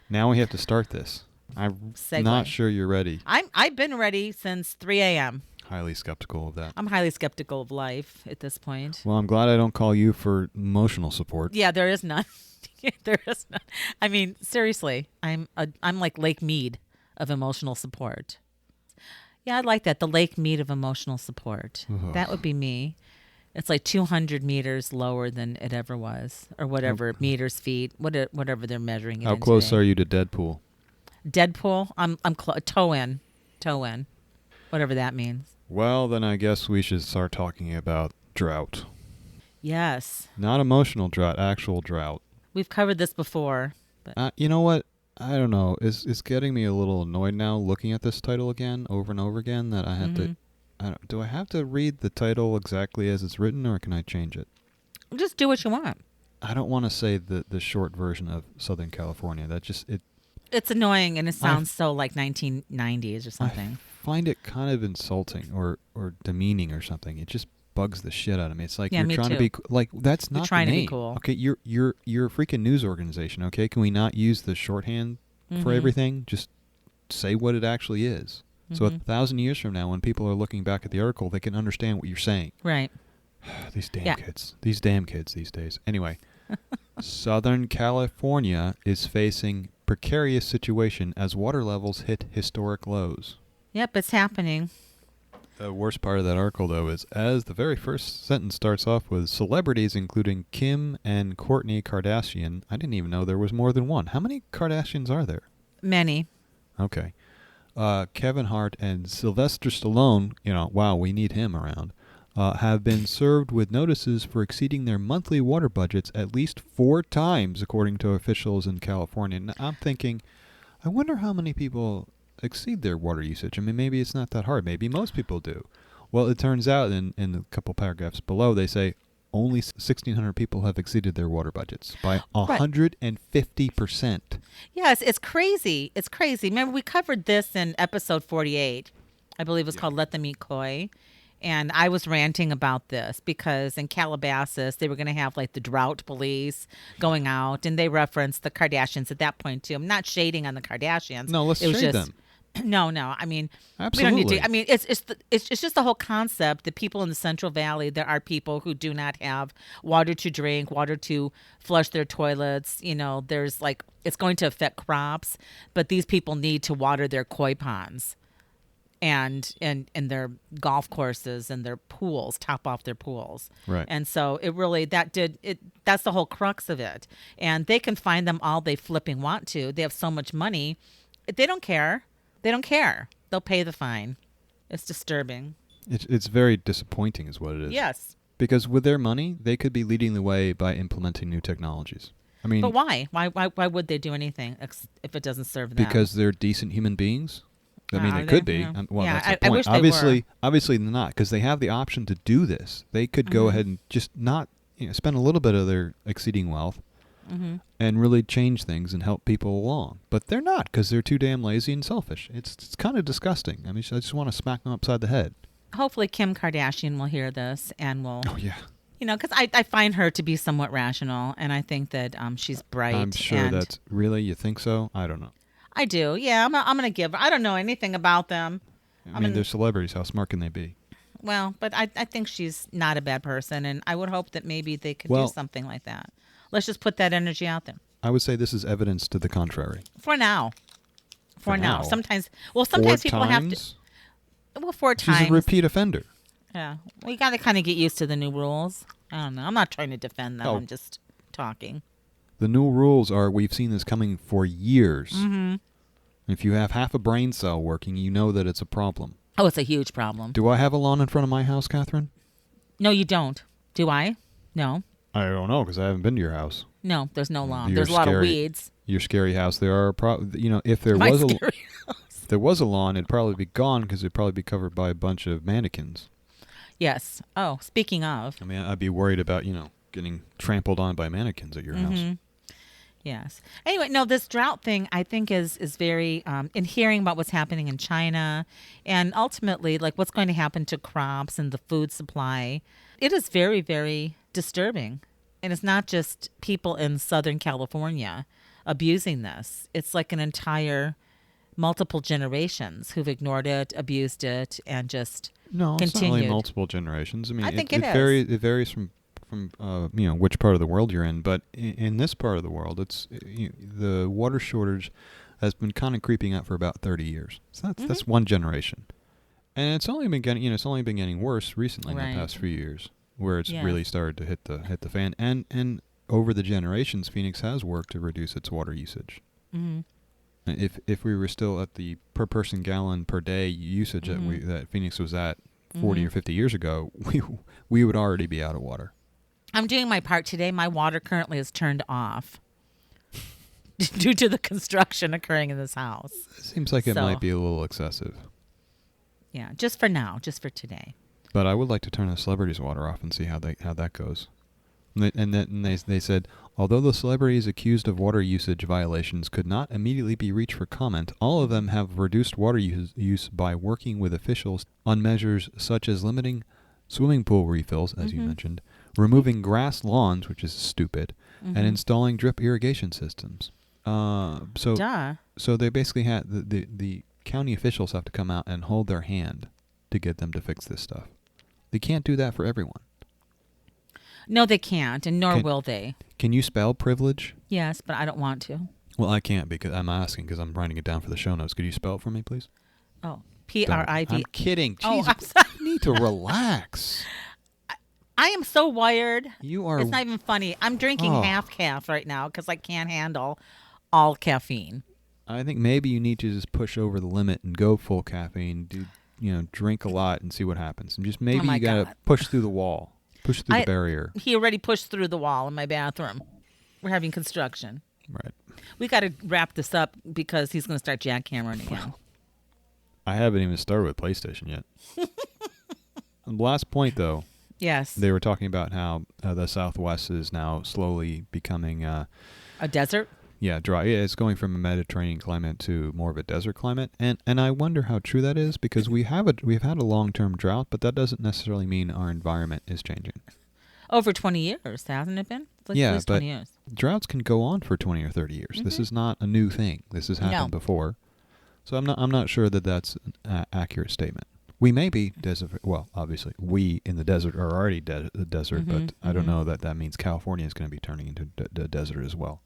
Now we have to start this. I'm Segue. not sure you're ready. I've been ready since 3 a.m. Highly skeptical of that. I'm highly skeptical of life at this point. Well, I'm glad I don't call you for emotional support. Yeah, there is none. There is none. I mean, seriously, I'm like Lake Mead of emotional support. Yeah, I'd like that. The Lake Mead of emotional support. Ugh. That would be me. It's like 200 meters lower than it ever was, or whatever, meters, feet, whatever they're measuring it How in close today. are you to Deadpool? Deadpool? I'm toe in, whatever that means. Well, then I guess we should start talking about drought. Yes, Not emotional drought, actual drought. we've covered this before. But You know what? I don't know. It's getting me a little annoyed now looking at this title again, over and over again, that I have to... do I have to read the title exactly as it's written, or can I change it? just do what you want. I don't want to say the short version of Southern California. That just... It's annoying, and it sounds so like 1990s or something. I find it kind of insulting or demeaning or something. It just bugs the shit out of me. It's like Yeah, you're me trying to too. be like that's not trying the to be name. cool. Okay, you're a freaking news organization. Okay, can we not use the shorthand for everything? Just say what it actually is. So 1,000 years from now, when people are looking back at the article, they can understand what you're saying. Right. These damn kids. These damn kids these days. Anyway, Southern California is facing precarious situation as water levels hit historic lows. Yep, it's happening. The worst part of that article, though, is as the very first sentence starts off with celebrities including Kim and Kourtney Kardashian. I didn't even know there was more than one. How many Kardashians are there? Many. Okay. Kevin Hart and Sylvester Stallone, wow, we need him around, have been served with notices for exceeding their monthly water budgets at least 4 times, according to officials in California. And I'm thinking, I wonder how many people exceed their water usage. I mean, maybe it's not that hard. Maybe most people do. Well, it turns out in a couple paragraphs below, they say only 1,600 people have exceeded their water budgets by 150%. Yes, it's crazy. It's crazy. Remember, we covered this in episode 48. I believe it was called Let Them Eat Koi. And I was ranting about this because in Calabasas, they were going to have like the drought police going out, and they referenced the Kardashians at that point too. I'm not shading on the Kardashians. No, let's It was shade just, them. No. I mean, Absolutely. we don't need to. I mean, it's just the whole concept that people in the Central Valley, there are people who do not have water to drink, water to flush their toilets. There's like it's going to affect crops, but these people need to water their koi ponds and their golf courses and their pools, top off their pools. Right. And so that's the whole crux of it. And they can find them all they flipping want to. They have so much money. They don't care. They don't care. They'll pay the fine. It's disturbing. It's very disappointing is what it is. Yes. Because with their money, they could be leading the way by implementing new technologies. I mean, But why? Why would they do anything if it doesn't serve them? because they're decent human beings. I mean, Are they could they? be. Yeah. Well, Yeah, that's the I point. wish they Obviously not, because they have the option to do this. They could go ahead and just not spend a little bit of their exceeding wealth and really change things and help people along. But they're not, because they're too damn lazy and selfish. It's kind of disgusting. I mean, I just want to smack them upside the head. Hopefully Kim Kardashian will hear this and will... Oh, yeah. Because I find her to be somewhat rational, and I think that she's bright. I'm sure that's... Really? You think so? I don't know. I do. Yeah, I'm going to give... I don't know anything about them. I mean, they're celebrities. How smart can they be? Well, but I think she's not a bad person, and I would hope that maybe they could do something like that. Let's just put that energy out there. I would say this is evidence to the contrary. For now. For now. now. Sometimes 4 people have times? to... Well, 4 times. She's a repeat offender. Yeah. We got to kind of get used to the new rules. I don't know. I'm not trying to defend them. Oh. I'm just talking. The new rules are, we've seen this coming for years. Mm-hmm. If you have half a brain cell working, you know that it's a problem. Oh, it's a huge problem. Do I have a lawn in front of my house, Catherine? No, you don't. Do I? No. I don't know, because I haven't been to your house. No, there's no lawn. Your There's a lot of scary- weeds. Your scary house. There are, if there My was scary if there was a lawn, it'd probably be gone because it'd probably be covered by a bunch of mannequins. Yes. Oh, speaking of. I mean, I'd be worried about, getting trampled on by mannequins at your house. Yes. Anyway, no, this drought thing I think is very, in hearing about what's happening in China and ultimately like what's going to happen to crops and the food supply, it is very, very disturbing. And it's not just people in Southern California. abusing this. It's like an entire multiple generations who've ignored it, abused it, and just No, it's not continued. only multiple generations. I mean, I think it it is. varies. It varies from which part of the world you're in. But in this part of the world, the water shortage has been kind of creeping up for about 30 years. So that's one generation, and it's only been getting worse recently in Right. the past few years, where it's Yes. really started to hit the fan. And over the generations, Phoenix has worked to reduce its water usage. Mm-hmm. If we were still at the per person gallon per day usage that Phoenix was at 40 or 50 years ago, we would already be out of water. I'm doing my part today. My water currently is turned off due to the construction occurring in this house. It seems like it So- might be a little excessive. Yeah, just for now, just for today. But I would like to turn the celebrities' water off and see how that goes. And they said, although the celebrities accused of water usage violations could not immediately be reached for comment, all of them have reduced water use by working with officials on measures such as limiting swimming pool refills, as you mentioned, removing grass lawns, which is stupid, and installing drip irrigation systems. Duh. So they basically had the county officials have to come out and hold their hand to get them to fix this stuff. They can't do that for everyone. No, they can't, and nor will they. Can you spell privilege? Yes, but I don't want to. Well, I can't because I'm asking because I'm writing it down for the show notes. Could you spell it for me, please? Oh, Priv. I'm kidding. Oh, Jeez, I'm sorry. you need to relax. I am so wired. You are. It's not even funny. I'm drinking half calf right now because I can't handle all caffeine. I think maybe you need to just push over the limit and go full caffeine. Drink a lot and see what happens. And just maybe you gotta push through the wall, push through the barrier. He already pushed through the wall in my bathroom. We're having construction. Right. We got to wrap this up because he's going to start jackhammering again. Well, I haven't even started with PlayStation yet. The last point, though. Yes. They were talking about how the Southwest is now slowly becoming a desert. Yeah, dry. Yeah, it's going from a Mediterranean climate to more of a desert climate, and I wonder how true that is because we've had a long-term drought, but that doesn't necessarily mean our environment is changing. Over 20 years, hasn't it been? Like Yeah, at least but 20 years. Droughts can go on for 20 or 30 years. This is not a new thing. This has happened before, so I'm not sure that that's an accurate statement. We may be desert. Well, obviously, we in the desert are already the desert, but I don't know that means California is going to be turning into the desert as well.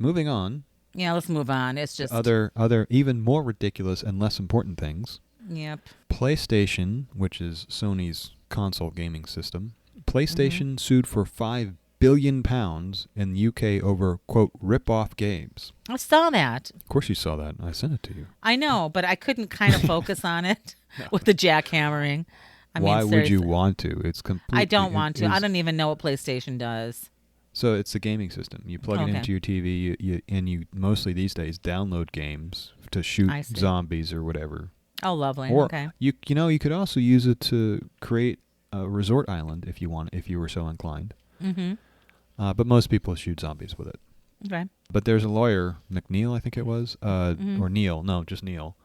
Moving on. Yeah, let's move on. It's just other even more ridiculous and less important things. Yep. PlayStation, which is Sony's console gaming system, PlayStation sued for £5 billion in the UK over, quote, rip-off games. I saw that. Of course you saw that. I sent it to you. I know, but I couldn't kind of focus on it with the jackhammering. Why would you want to? It's completely. I don't want to. I don't even know what PlayStation does. So it's a gaming system. You plug it into your TV, you mostly these days download games to shoot zombies or whatever. Oh, lovely. Or okay. you could also use it to create a resort island if you were so inclined. Mm-hmm. But most people shoot zombies with it. Okay. But there's a lawyer, McNeil, I think it was, or Neil, no, just Neil,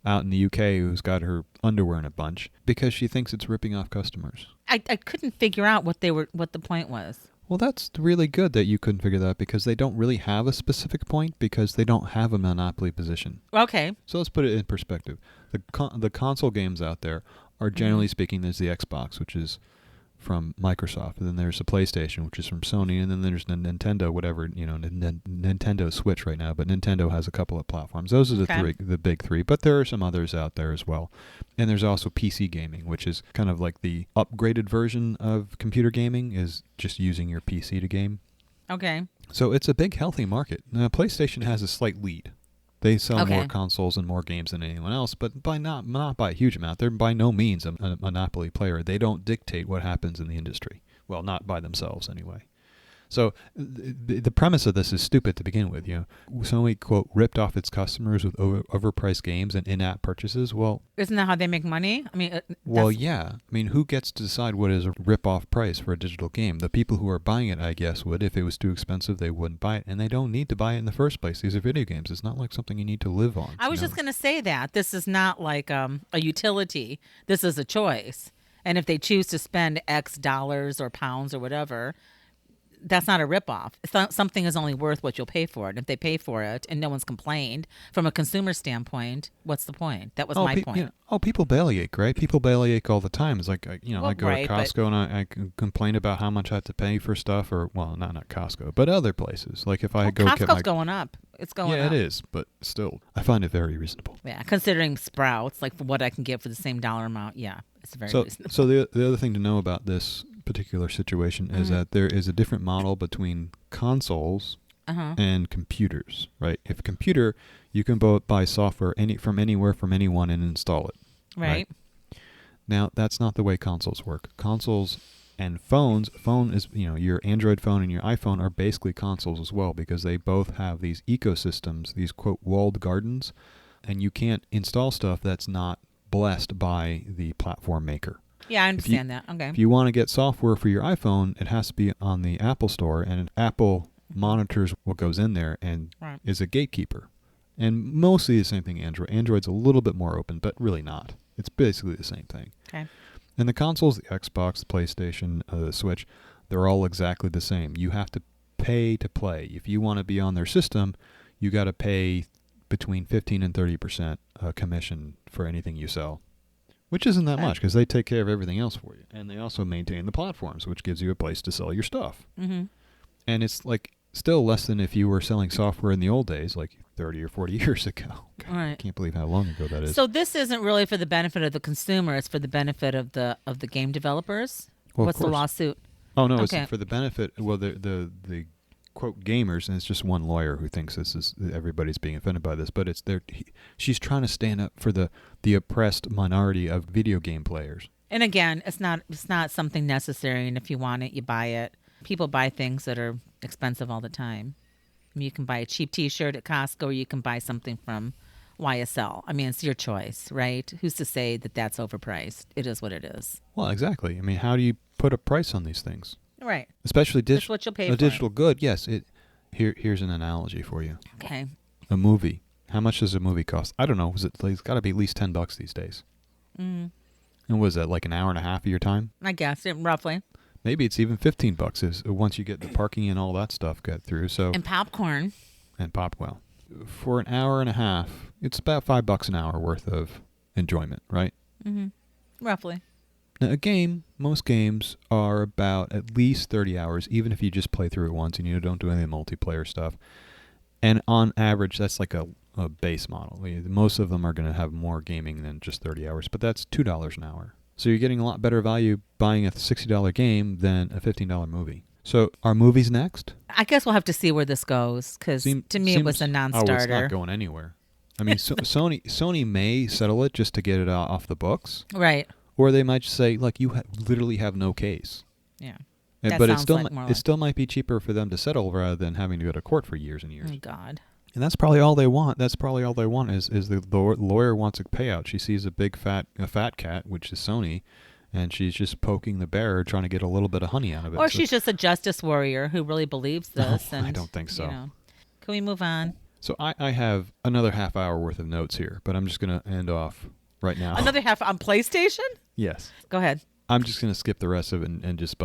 out in the UK who's got her underwear in a bunch because she thinks it's ripping off customers. I couldn't figure out what the point was. Well, that's really good that you couldn't figure that out because they don't really have a specific point because they don't have a monopoly position. Okay. So let's put it in perspective. The console games out there are generally speaking, there's the Xbox, which is from Microsoft, and then there's the PlayStation, which is from Sony, and then there's the Nintendo, whatever, Nintendo Switch right now, but Nintendo has a couple of platforms. Those are the big three, but there are some others out there as well. And there's also PC gaming, which is kind of like the upgraded version of computer gaming, is just using your PC to game. Okay. So it's a big, healthy market. Now, PlayStation has a slight lead. They sell more consoles and more games than anyone else, but not by a huge amount. They're by no means a monopoly player. They don't dictate what happens in the industry. Well, not by themselves anyway. So the premise of this is stupid to begin with. Sony, quote, ripped off its customers with overpriced games and in-app purchases. Well, isn't that how they make money? I mean, yeah. I mean, who gets to decide what is a rip-off price for a digital game? The people who are buying it, I guess, would. If it was too expensive, they wouldn't buy it, and they don't need to buy it in the first place. These are video games. It's not like something you need to live on. I was just going to say that this is not like a utility. This is a choice, and if they choose to spend X dollars or pounds or whatever, that's not a ripoff. Something is only worth what you'll pay for it. If they pay for it and no one's complained from a consumer standpoint, what's the point? That was my point. You know, people bellyache, right? People bellyache all the time. It's like, Well, I go right, to Costco and I complain about how much I have to pay for stuff, or, well, not Costco, but other places. Like if I go get Costco's going up. It's going up. Yeah, it is, but still, I find it very reasonable. Yeah, considering Sprouts, like for what I can get for the same dollar amount, yeah, it's very reasonable. So the other thing to know about this particular situation is that there is a different model between consoles and computers, right? If a computer, you can buy software from anywhere from anyone and install it. Right. Now, that's not the way consoles work. Consoles and phone is, your Android phone and your iPhone are basically consoles as well, because they both have these ecosystems, these, quote, walled gardens, and you can't install stuff that's not blessed by the platform maker. Yeah, I understand that. Okay. If you want to get software for your iPhone, it has to be on the Apple Store, and Apple monitors what goes in there and is a gatekeeper. And mostly the same thing Android. Android's a little bit more open, but really not. It's basically the same thing. Okay. And the consoles, the Xbox, the PlayStation, the Switch, they're all exactly the same. You have to pay to play. If you want to be on their system, you got to pay between 15 and 30% commission for anything you sell. Which isn't that much, because they take care of everything else for you. And they also maintain the platforms, which gives you a place to sell your stuff. Mm-hmm. And it's like still less than if you were selling software in the old days, like 30 or 40 years ago. God, Right. I can't believe how long ago that is. So this isn't really for the benefit of the consumer. It's for the benefit of the game developers. Well, What's the lawsuit? Oh, no, Okay. it's for the benefit, well, the quote gamers, and it's just one lawyer who thinks everybody's being offended by this, but she's trying to stand up for the oppressed minority of video game players. And again, it's not something necessary, and if you want it, you buy it. People buy things that are expensive all the time. I mean, you can buy a cheap T-shirt at Costco, or you can buy something from YSL. I mean, it's your choice, right? Who's to say that that's overpriced? It is what it is. Well, exactly. I mean, how do you put a price on these things? Right. Especially That's what you'll pay for. A digital good, yes. Here's an analogy for you. Okay. A movie. How much does a movie cost? I don't know. It's got to be at least $10 these days. Mm-hmm. And was that like an hour and a half of your time? I guess, roughly. Maybe it's even $15 once you get the parking and all that stuff got through. So And popcorn. And well, for an hour and a half, it's about $5 an hour worth of enjoyment, right? Mm-hmm. Roughly. Now, most games are about at least 30 hours, even if you just play through it once and you don't do any of the multiplayer stuff. And on average, that's like a base model. Most of them are going to have more gaming than just 30 hours, but that's $2 an hour. So you're getting a lot better value buying a $60 game than a $15 movie. So are movies next? I guess we'll have to see where this goes, because to me it was a non-starter. Oh, it's not going anywhere. I mean, Sony may settle it just to get it off the books. Right. Or they might just say, like, you literally have no case. Yeah. But it still might be cheaper for them to settle rather than having to go to court for years and years. Oh, God. And that's probably all they want. Is the lawyer wants a payout. She sees a fat cat, which is Sony, and she's just poking the bear, trying to get a little bit of honey out of it. Or she's just a justice warrior who really believes this. No, I don't think so. Can we move on? So I have another half hour worth of notes here, but I'm just going to end off right now. Another half on PlayStation? Yes. Go ahead. I'm just going to skip the rest of it and just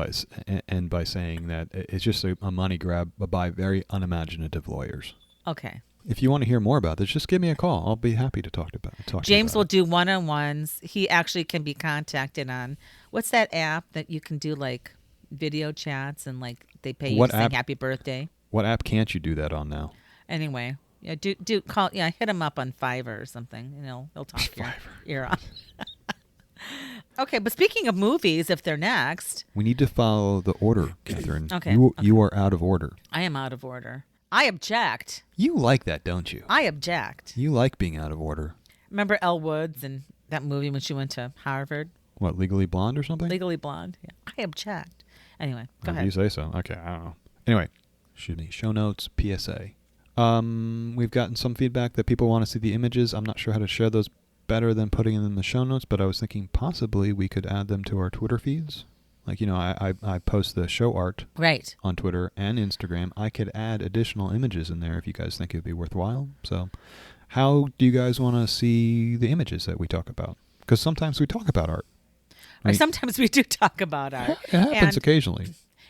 end by saying that it's just a money grab by very unimaginative lawyers. Okay. If you want to hear more about this, just give me a call. I'll be happy to talk about it. James will do one-on-ones. He actually can be contacted on, what's that app that you can do like video chats and like they pay you to sing happy birthday? What app can't you do that on now? Anyway, yeah, do call. Yeah, hit him up on Fiverr or something, and he'll talk your ear off. Okay, but speaking of movies, if they're next, we need to follow the order, Catherine. Okay. You are out of order. I am out of order. I object. You like that, don't you? I object. You like being out of order. Remember Elle Woods and that movie when she went to Harvard? What, Legally Blonde or something? Legally Blonde. Yeah. I object. Anyway, go ahead. You say so. Okay, I don't know. Anyway, show notes, PSA. We've gotten some feedback that people want to see the images. I'm not sure how to share those better than putting them in the show notes, but I was thinking possibly we could add them to our Twitter feeds. Like, I post the show art on Twitter and Instagram. I could add additional images in there if you guys think it would be worthwhile. So how do you guys want to see the images that we talk about? Because sometimes we talk about art. Or sometimes we do talk about art. It happens occasionally.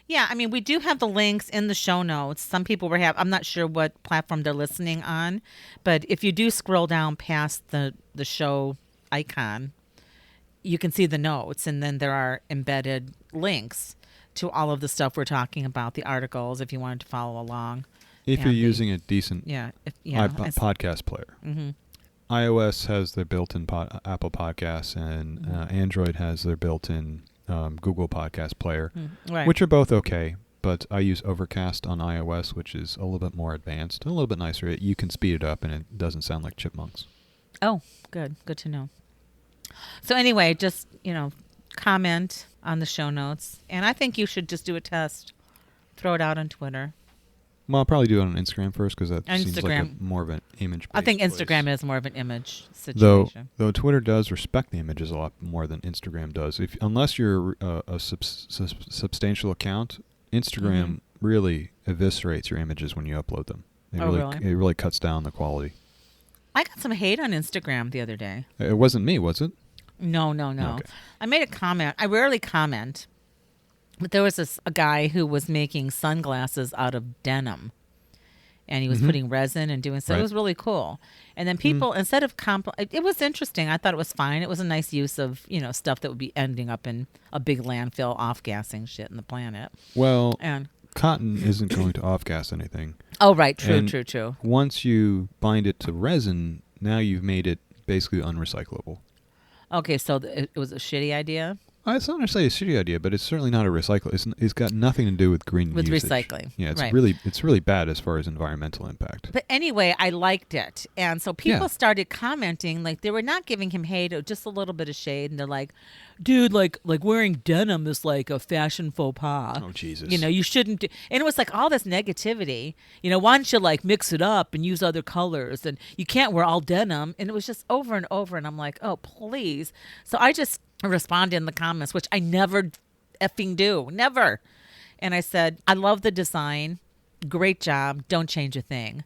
Yeah, I mean, we do have the links in the show notes. Some people I'm not sure what platform they're listening on, but if you do scroll down past the show icon, you can see the notes, and then there are embedded links to all of the stuff we're talking about, the articles, if you wanted to follow along. If you're using a decent podcast player. Mm-hmm. iOS has their built-in Apple Podcasts, and Android has their built-in Google Podcast Player, Right. which are both okay. But I use Overcast on iOS, which is a little bit more advanced, a little bit nicer. You can speed it up, and it doesn't sound like chipmunks. Oh, good. Good to know. So anyway, just, comment on the show notes. And I think you should just do a test. Throw it out on Twitter. Well, I'll probably do it on Instagram first because that seems like Instagram. more of an image. I think Instagram is more of an image Though situation. Twitter does respect the images a lot more than Instagram does. Unless you're a substantial account, Instagram really eviscerates your images when you upload them. Really? It really cuts down the quality. I got some hate on Instagram the other day. It wasn't me, was it? No. Okay. I made a comment. I rarely comment. But there was a guy who was making sunglasses out of denim. And he was putting resin and doing stuff. Right. It was really cool. And then people, instead of it was interesting. I thought it was fine. It was a nice use of, stuff that would be ending up in a big landfill off-gassing shit in the planet. Well, And cotton isn't going to off-gas anything. oh, right. And True. Once you bind it to resin, now you've made it basically unrecyclable. Okay, so it was a shitty idea? It's not necessarily a shitty idea, but it's certainly not a recycle. It's got nothing to do with green With usage. recycling. Yeah, it's right. really bad as far as environmental impact. But anyway, I liked it. And so people started commenting, like they were not giving him hate, just a little bit of shade. And they're like, dude, like wearing denim is like a fashion faux pas. Oh, Jesus. You shouldn't do. And it was like all this negativity. Why don't you like mix it up and use other colors? And you can't wear all denim. And it was just over and over. And I'm like, oh, please. So I just responded in the comments, which I never effing do. Never. And I said, I love the design. Great job. Don't change a thing.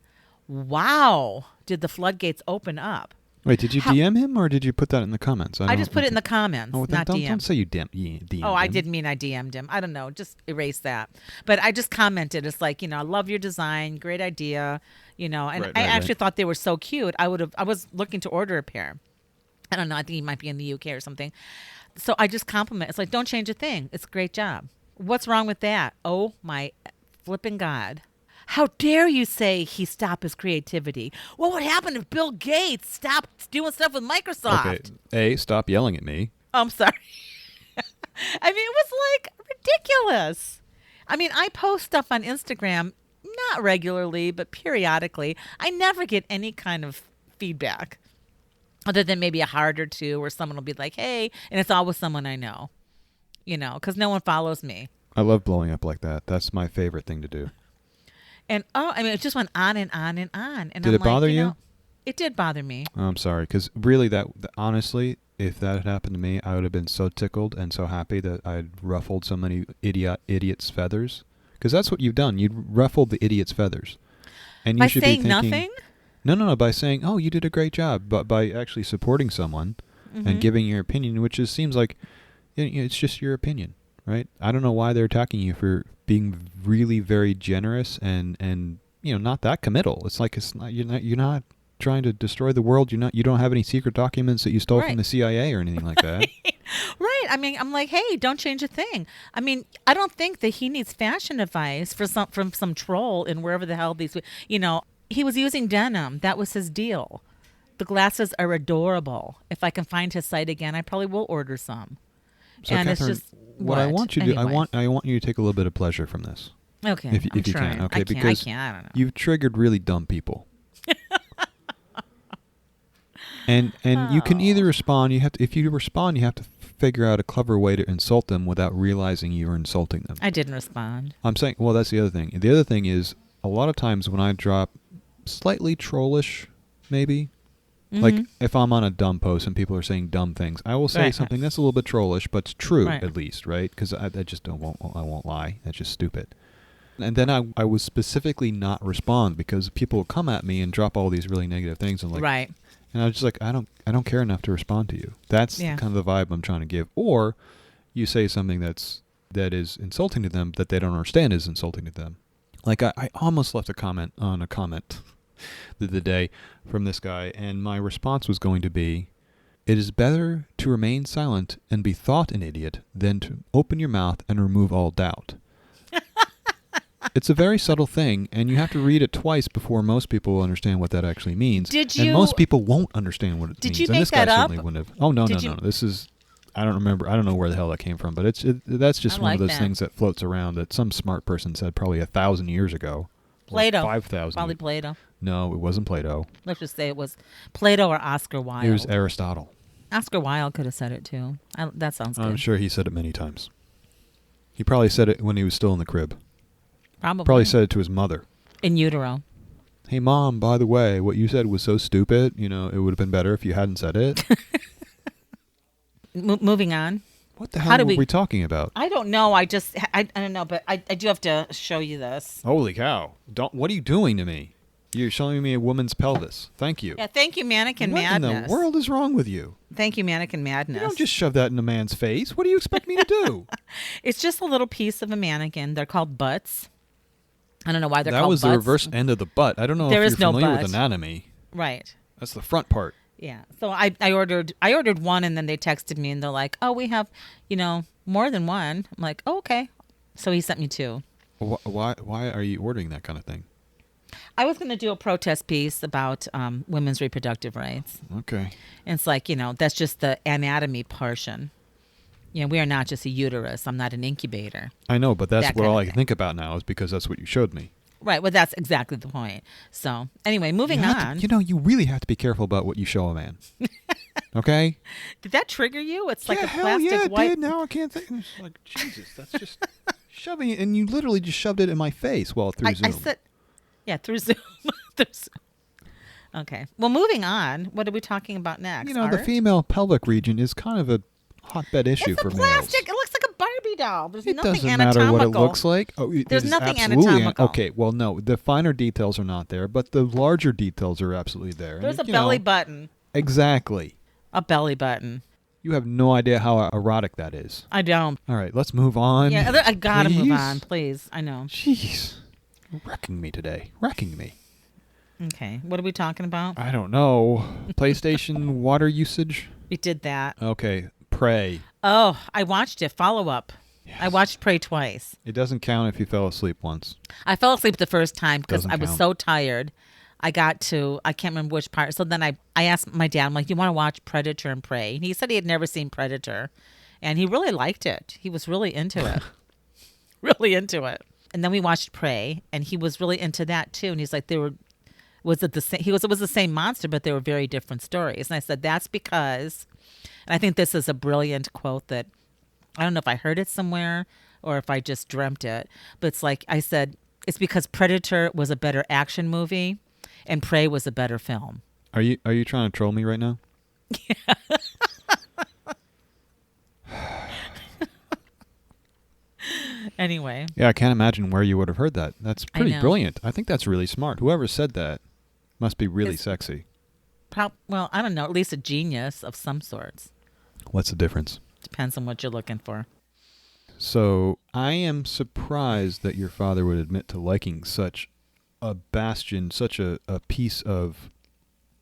Wow. Did the floodgates open up? Wait, did you DM him or did you put that in the comments? I just put it in the comments, Oh, not DM. Don't say you DM'd him. Oh, I didn't mean I DM'd him. I don't know. Just erase that. But I just commented. It's like, I love your design. Great idea. And Right, I actually right. thought they were so cute. I was looking to order a pair. I don't know. I think he might be in the UK or something. So I just compliment. It's like, don't change a thing. It's a great job. What's wrong with that? Oh, my flipping God. How dare you say he stopped his creativity? What would happen if Bill Gates stopped doing stuff with Microsoft? Okay. A, stop yelling at me. Oh, I'm sorry. I mean, it was like ridiculous. I mean, I post stuff on Instagram, not regularly, but periodically. I never get any kind of feedback other than maybe a heart or two where someone will be like, hey, and it's always someone I know, because no one follows me. I love blowing up like that. That's my favorite thing to do. And, it just went on and on and on. And Did I'm it bother like, you? It did bother me. I'm sorry, because really, honestly, if that had happened to me, I would have been so tickled and so happy that I'd ruffled so many idiots' feathers. Because that's what you've done. You ruffled the idiot's feathers. And you By should saying be thinking, nothing? No, by saying, oh, you did a great job. But by actually supporting someone and giving your opinion, which just seems like it's just your opinion, right? I don't know why they're attacking you for being really very generous and not that committal. It's like you're not trying to destroy the world. You don't have any secret documents that you stole from the CIA or anything like that. Right. I mean, I'm like, hey, don't change a thing. I mean, I don't think that he needs fashion advice from some troll in wherever the hell these, he was using denim. That was his deal. The glasses are adorable. If I can find his site again, I probably will order some. So, and Catherine, it's just what I want you to Anyway. I want you to take a little bit of pleasure from this. Okay, If you I'm can, trying. okay, because I don't know. you've triggered really dumb people. and you can either respond. If you respond, you have to figure out a clever way to insult them without realizing you're insulting them. I didn't respond. I'm saying, well, that's the other thing. The other thing is a lot of times when I drop slightly trollish, maybe. Like if I'm on a dumb post and people are saying dumb things, I will say something that's a little bit trollish, but it's true at least, right? Because I just I won't lie. That's just stupid. And then I would specifically not respond because people will come at me and drop all these really negative things and like, and I was just like, I don't care enough to respond to you. That's kind of the vibe I'm trying to give. Or you say something that's that is insulting to them that they don't understand is insulting to them. Like I almost left a comment on a comment the other day from this guy, and my response was going to be, it is better to remain silent and be thought an idiot than to open your mouth and remove all doubt. It's a very subtle thing, and you have to read it twice before most people will understand what that actually means. And most people won't understand what it means. Did you and make this guy that up? certainly wouldn't have. Oh, no. This is, I don't remember. I don't know where the hell that came from, but that's just one of those things that floats around that some smart person said probably 1,000 years ago. Plato. 5,000. Probably Plato. No, it wasn't Plato. Let's just say it was Plato or Oscar Wilde. It was Aristotle. Oscar Wilde could have said it too. That sounds good. I'm sure he said it many times. He probably said it when he was still in the crib. Probably said it to his mother. In utero. Hey, Mom, by the way, what you said was so stupid. You know, it would have been better if you hadn't said it. Moving on. What the hell were we talking about? I don't know. I don't know, but I do have to show you this. Holy cow. What are you doing to me? You're showing me a woman's pelvis. Thank you. Yeah, thank you, Mannequin Madness. What in the world is wrong with you? Thank you, Mannequin Madness. You don't just shove that in a man's face. What do you expect me to do? It's just a little piece of a mannequin. They're called butts. I don't know why they're called butts. That was the reverse end of the butt. I don't know if you're familiar with anatomy. Right. That's the front part. Yeah. So I ordered one, and then they texted me, and they're like, "Oh, we have, more than one." I'm like, "Oh, okay." So he sent me 2. Why are you ordering that kind of thing? I was going to do a protest piece about women's reproductive rights. Okay. And it's like, that's just the anatomy portion. We are not just a uterus. I'm not an incubator. I know, but that's what all I can think about now is because that's what you showed me. Right. Well, that's exactly the point. So, anyway, moving on. You really have to be careful about what you show a man. Okay? Did that trigger you? It's like a hell plastic white. Yeah, it did. Now I can't think. It's like, Jesus, that's just shoving it. And you literally just shoved it in my face through Zoom. I said, through Zoom. Okay. Well, moving on. What are we talking about next? The female pelvic region is kind of a hotbed issue for males. It's plastic. It looks like a Barbie doll. There's it nothing doesn't anatomical. matter what it looks like. There's nothing anatomical. Okay, well, no. The finer details are not there, but the larger details are absolutely there. There's a belly button. Exactly. A belly button. You have no idea how erotic that is. I don't. All right, let's move on. Yeah, I gotta move on, please. I know. Jeez. You're wrecking me today. Wrecking me. Okay. What are we talking about? I don't know. PlayStation water usage? We did that. Okay. Prey. Oh, I watched it. Follow up. Yes. I watched Prey twice. It doesn't count if you fell asleep once. I fell asleep the first time because I was so tired. I can't remember which part. So then I asked my dad, I'm like, do you want to watch Predator and Prey? And he said he had never seen Predator. And he really liked it. He was really into it. Really into it. And then we watched Prey, and he was really into that too. And he's like, was it the same? It was the same monster, but they were very different stories. And I said, that's because, and I think this is a brilliant quote that I don't know if I heard it somewhere or if I just dreamt it, but it's like I said, it's because Predator was a better action movie and Prey was a better film. Are you trying to troll me right now? Yeah. Anyway. Yeah, I can't imagine where you would have heard that. That's pretty brilliant. I think that's really smart. Whoever said that must be really sexy. Well, I don't know. At least a genius of some sorts. What's the difference? Depends on what you're looking for. So I am surprised that your father would admit to liking such a bastion, such a piece of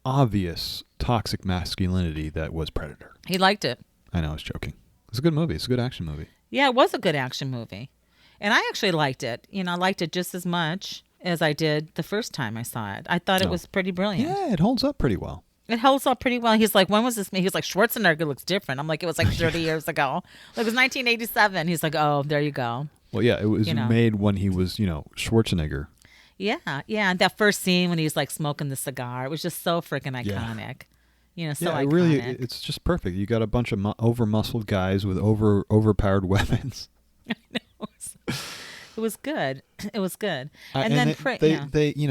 obvious toxic masculinity that was Predator. He liked it. I know, I was joking. It's a good movie. It's a good action movie. Yeah, it was a good action movie. And I actually liked it. I liked it just as much as I did the first time I saw it. I thought it was pretty brilliant. Yeah, it holds up pretty well. It holds up pretty well. He's like, when was this made? He was like, Schwarzenegger looks different. I'm like, it was like 30 years ago. Like, it was 1987. He's like, oh, there you go. Well, yeah, it was made when he was, Schwarzenegger. Yeah. And that first scene when he's like smoking the cigar, it was just so freaking iconic. So iconic. Really, it's just perfect. You got a bunch of over-muscled guys with overpowered weapons. I know. It was good. It was good. And then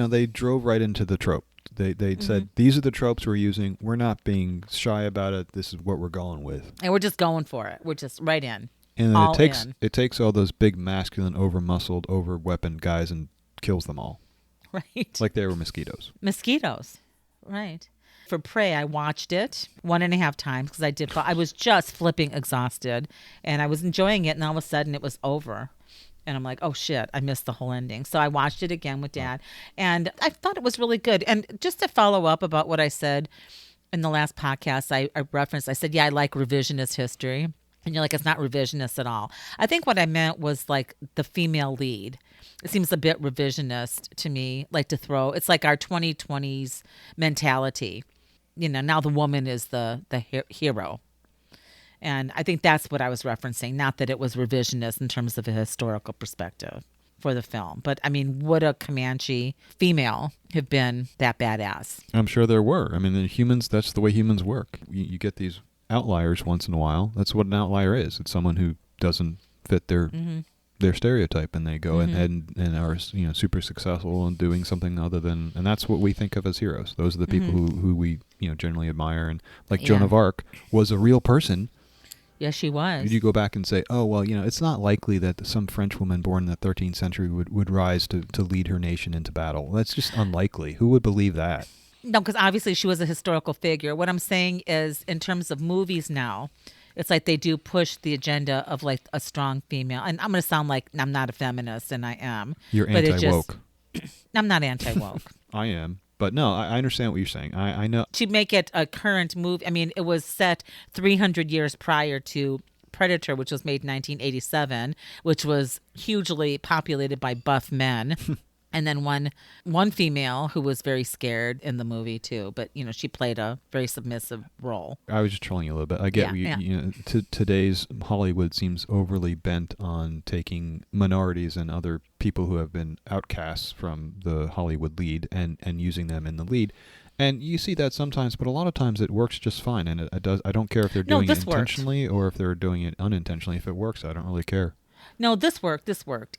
they drove right into the trope. They said, these are the tropes we're using. We're not being shy about it. This is what we're going with. And we're just going for it. We're just right in. And it takes all those big, masculine, over-muscled, over-weaponed guys and kills them all. Right. Like they were mosquitoes. Mosquitoes. Right. for Prey, I watched it 1.5 times because I was just flipping exhausted, and I was enjoying it, and all of a sudden it was over. And I'm like, oh shit, I missed the whole ending. So I watched it again with Dad, and I thought it was really good. And just to follow up about what I said in the last podcast, I referenced, I said, yeah, I like revisionist history. And you're like, it's not revisionist at all. I think what I meant was like the female lead. It seems a bit revisionist to me, like to throw, it's like our 2020s mentality. Now the woman is the hero. And I think that's what I was referencing, not that it was revisionist in terms of a historical perspective for the film. But I mean, would a Comanche female have been that badass? I'm sure there were. I mean, the humans, that's the way humans work. You get these outliers once in a while. That's what an outlier is. It's someone who doesn't fit their stereotype, and they go and are super successful in doing something other than, and that's what we think of as heroes. Those are the people who we generally admire, and like Joan of Arc was a real person. Yes, she was. You go back and say, oh, well, it's not likely that some French woman born in the 13th century would rise to lead her nation into battle. That's just unlikely. Who would believe that? No, because obviously she was a historical figure. What I'm saying is, in terms of movies now, it's like they do push the agenda of like a strong female. And I'm going to sound like I'm not a feminist, and I am. You're anti-woke. I'm not anti-woke. I am. But no, I understand what you're saying. I know. To make it a current movie, I mean, it was set 300 years prior to Predator, which was made in 1987, which was hugely populated by buff men. And then one female who was very scared in the movie too, but she played a very submissive role. I was just trolling you a little bit. I get today's Hollywood seems overly bent on taking minorities and other people who have been outcasts from the Hollywood lead and using them in the lead. And you see that sometimes, but a lot of times it works just fine. And it does. I don't care if they're doing it intentionally or if they're doing it unintentionally. If it works, I don't really care. No, this worked.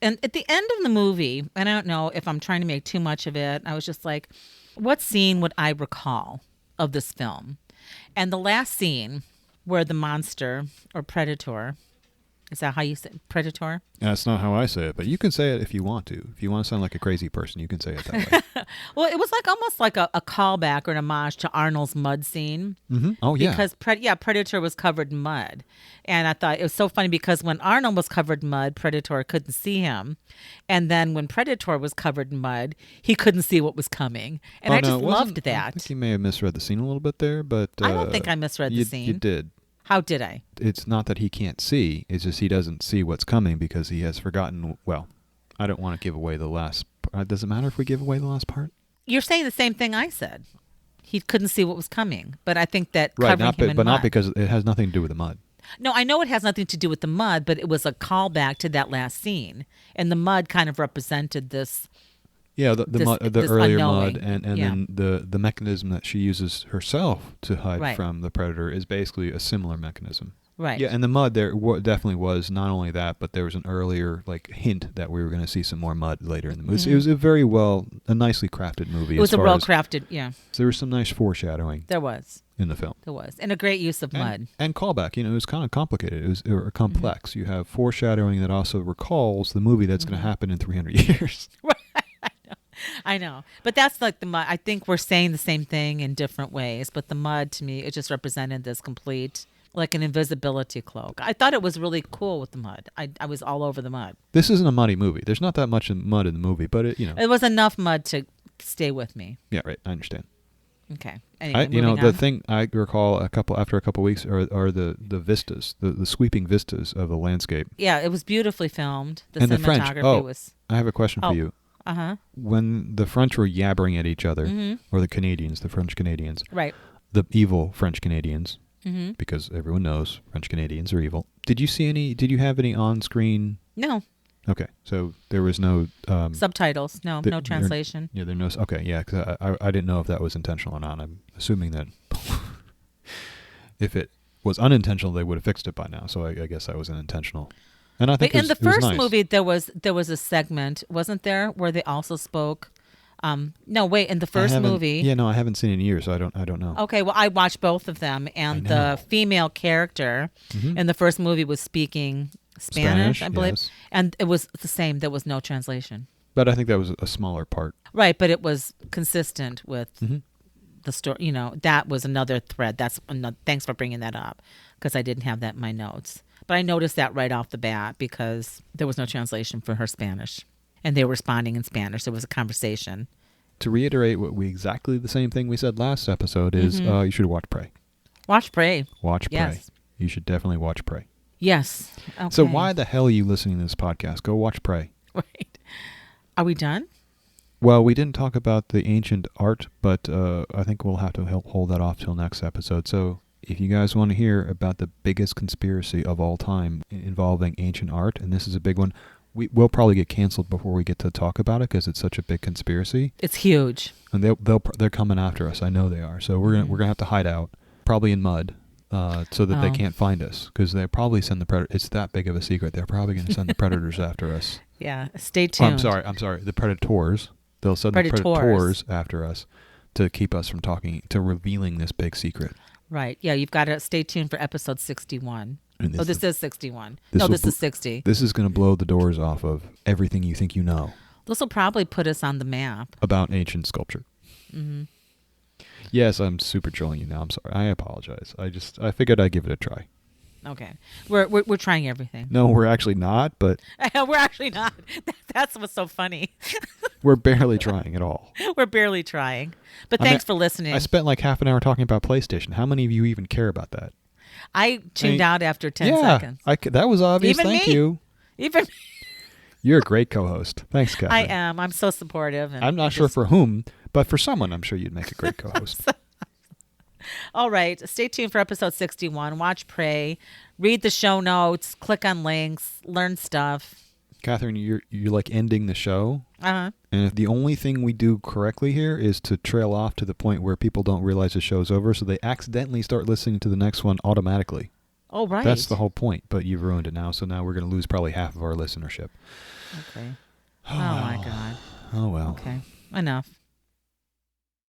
And at the end of the movie, and I don't know if I'm trying to make too much of it, I was just like, what scene would I recall of this film? And the last scene where the monster or predator, is that how you say it? Predator? That's not how I say it, but you can say it if you want to. If you want to sound like a crazy person, you can say it that way. Well, it was like almost like a callback or an homage to Arnold's mud scene. Mm-hmm. Oh, yeah. Because Predator was covered in mud. And I thought it was so funny because when Arnold was covered in mud, Predator couldn't see him. And then when Predator was covered in mud, he couldn't see what was coming. And I just loved that. I think you may have misread the scene a little bit there, but I don't think I misread the scene. You did. How did I? It's not that he can't see. It's just he doesn't see what's coming because he has forgotten. Well, I don't want to give away the last part. Does it matter if we give away the last part? You're saying the same thing I said. He couldn't see what was coming. But I think that right, covering him in mud. Not because it has nothing to do with the mud. No, I know it has nothing to do with the mud, but it was a callback to that last scene. And the mud kind of represented this. Yeah, the earlier unknowing. Mud, and then the mechanism that she uses herself to hide from the predator is basically a similar mechanism. Right. Yeah, and the mud there definitely was not only that, but there was an earlier hint that we were going to see some more mud later in the movie. Mm-hmm. It was a nicely crafted movie. It was a well crafted, yeah. So there was some nice foreshadowing. There was. In the film. There was. And a great use of mud. And callback. It was kind of complicated. It was complex. Mm-hmm. You have foreshadowing that also recalls the movie that's going to happen in 300 years. Right. I know. But that's like the mud. I think we're saying the same thing in different ways. But the mud, to me, it just represented this complete, like an invisibility cloak. I thought it was really cool with the mud. I was all over the mud. This isn't a muddy movie. There's not that much mud in the movie, but it was enough mud to stay with me. Yeah, right. I understand. Okay. Anyway, the thing I recall after a couple weeks are the vistas, the sweeping vistas of the landscape. Yeah, it was beautifully filmed. The and cinematography the French. was. I have a question for you. Uh-huh. When the French were yabbering at each other, or the Canadians, the French Canadians, right? The evil French Canadians, because everyone knows French Canadians are evil. Did you have any on-screen? No. Okay, so there was no subtitles. No, no translation. There no. Okay, yeah, because I didn't know if that was intentional or not. I'm assuming that if it was unintentional, they would have fixed it by now. So I guess that was unintentional. And I think in the first movie there was a segment, wasn't there, where they also spoke. No, wait, in the first movie. Yeah, no, I haven't seen it in years, so I don't know. Okay, well, I watched both of them, and the female character in the first movie was speaking Spanish, I believe, yes. And it was the same. There was no translation. But I think that was a smaller part. Right, but it was consistent with the story, that was another thread. That's another, thanks for bringing that up because I didn't have that in my notes. But I noticed that right off the bat because there was no translation for her Spanish. And they were responding in Spanish. It was a conversation. To reiterate exactly the same thing we said last episode is you should watch Prey. Watch Prey. Watch Prey. Yes. You should definitely watch Prey. Yes. Okay. So why the hell are you listening to this podcast? Go watch Prey. Right. Are we done? Well, we didn't talk about the ancient art, but I think we'll have to hold that off till next episode. So if you guys want to hear about the biggest conspiracy of all time involving ancient art, and this is a big one, we'll probably get canceled before we get to talk about it because it's such a big conspiracy. It's huge. And they're coming after us. I know they are. So we're gonna have to hide out, probably in mud, so that they can't find us because they probably send the predator. It's that big of a secret. They're probably going to send the predators after us. Yeah. Stay tuned. I'm sorry. The predators. They'll send the predators after us to keep us from revealing this big secret. Right. Yeah. You've got to stay tuned for episode 61. This is 61. This is 60. This is going to blow the doors off of everything you think you know. This will probably put us on the map. About ancient sculpture. Mm-hmm. Yes, I'm super trolling you now. I'm sorry. I apologize. I figured I'd give it a try. Okay. We're trying everything. No, we're actually not, but... We're actually not. That's what's so funny. We're barely trying at all. We're barely trying. But thanks for listening. I spent like half an hour talking about PlayStation. How many of you even care about that? I tuned out after 10 seconds. That was obvious. Even Thank me. you. Even me. You're a great co-host. Thanks, Catherine. I am. I'm so supportive. And I'm not sure for whom, but for someone, I'm sure you'd make a great co-host. All right. Stay tuned for episode 61. Watch Prey. Read the show notes. Click on links. Learn stuff. Catherine, you're like ending the show. Uh-huh. And if the only thing we do correctly here is to trail off to the point where people don't realize the show's over, so they accidentally start listening to the next one automatically. Oh, right. That's the whole point, but you've ruined it now, so now we're going to lose probably half of our listenership. Okay. Oh, my God. Oh, well. Okay. Enough.